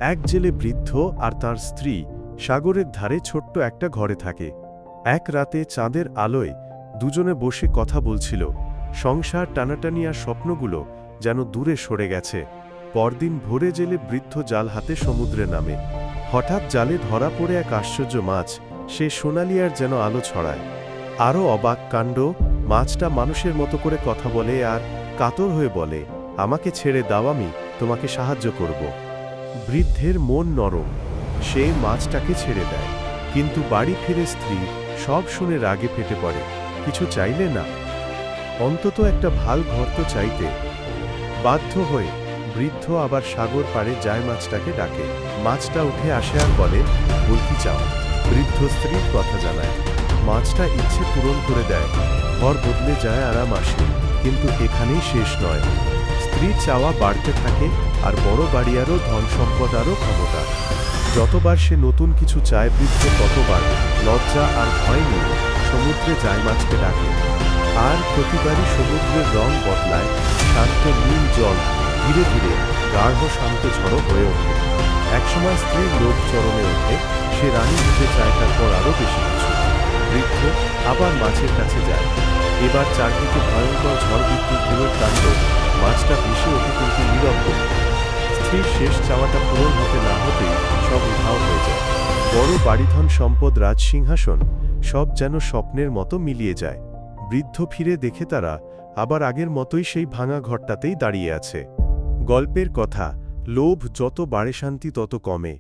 এক জেলে বৃদ্ধ আর তার স্ত্রী সাগরের ধারে ছোট্ট একটা ঘরে থাকে। এক রাতে চাঁদের আলোয় দুজনে বসে কথা বলছিল। সংসার টানাটানি আর স্বপ্নগুলো যেন দূরে সরে গেছে। পরদিন ভোরে জেলে বৃদ্ধ জাল হাতে সমুদ্রে নামে। হঠাৎ জালে ধরা পড়ে এক আশ্চর্য মাছ, সে সোনালি আর যেন আলো ছড়ায়। আরও অবাক কাণ্ড, মাছটা মানুষের মতো করে কথা বলে আর কাতর হয়ে বলে, আমাকে ছেড়ে দাও, আমি তোমাকে সাহায্য করব। বৃদ্ধের মন নরম, সে মাছটাকে ছেড়ে দেয়। কিন্তু বাড়ি ফিরে স্ত্রী সব শুনে রাগে ফেটে পড়ে। কিছু চাইলে না, অন্তত একটা ভাল ঘর তো চাইতে। বাধ্য হয়ে বৃদ্ধ আবার সাগর পাড়ে যায়, মাছটাকে ডাকে। মাছটা উঠে আসে আর বলে, বলতে চাও? বৃদ্ধ স্ত্রীর কথা জানায়। মাছটা ইচ্ছে পূরণ করে দেয়, ঘর বদলে যায়, আরাম আসে। কিন্তু এখানেই শেষ নয়। স্ত্রীর চাওয়া বাড়তে থাকে, আর বড় বাড়ি আরও ধন সম্পদ আরও ক্ষমতা। যতবার সে নতুন কিছু চায়, বৃদ্ধ ততবার লজ্জা আর ভয় নিয়ে সমুদ্রে যায়, মাছকে ডাকে। আর প্রতিবারই সমুদ্রের রং বদলায়, শান্ত নীল জল ধীরে ধীরে গাঢ় শান্ত ঝড়ো হয়ে ওঠে। একসময় স্ত্রীর লোভ চরমে ওঠে, সে রানী হতে চায়, তারপর আরও বেশি কিছু। বৃদ্ধ আবার মাছের কাছে যায়। এবার চারদিকে ভয়ঙ্কর ঝড় বিদ্যুৎ ঢেউয়ের তাণ্ডব। মাছটা ভেসে ওঠে, কিন্তু নীরব। স্ত্রীর শেষ চাওয়াটা পূরণ হতে না হতেই সব উধাও হয়ে যায়। বড় বাড়িধন, সম্পদ, রাজসিংহাসন সব যেন স্বপ্নের মতো মিলিয়ে যায়। বৃদ্ধ ফিরে দেখে তারা আবার আগের মতোই সেই ভাঙা ঘরটাতেই দাঁড়িয়ে আছে। গল্পের কথা, লোভ যত বাড়ে শান্তি তত কমে।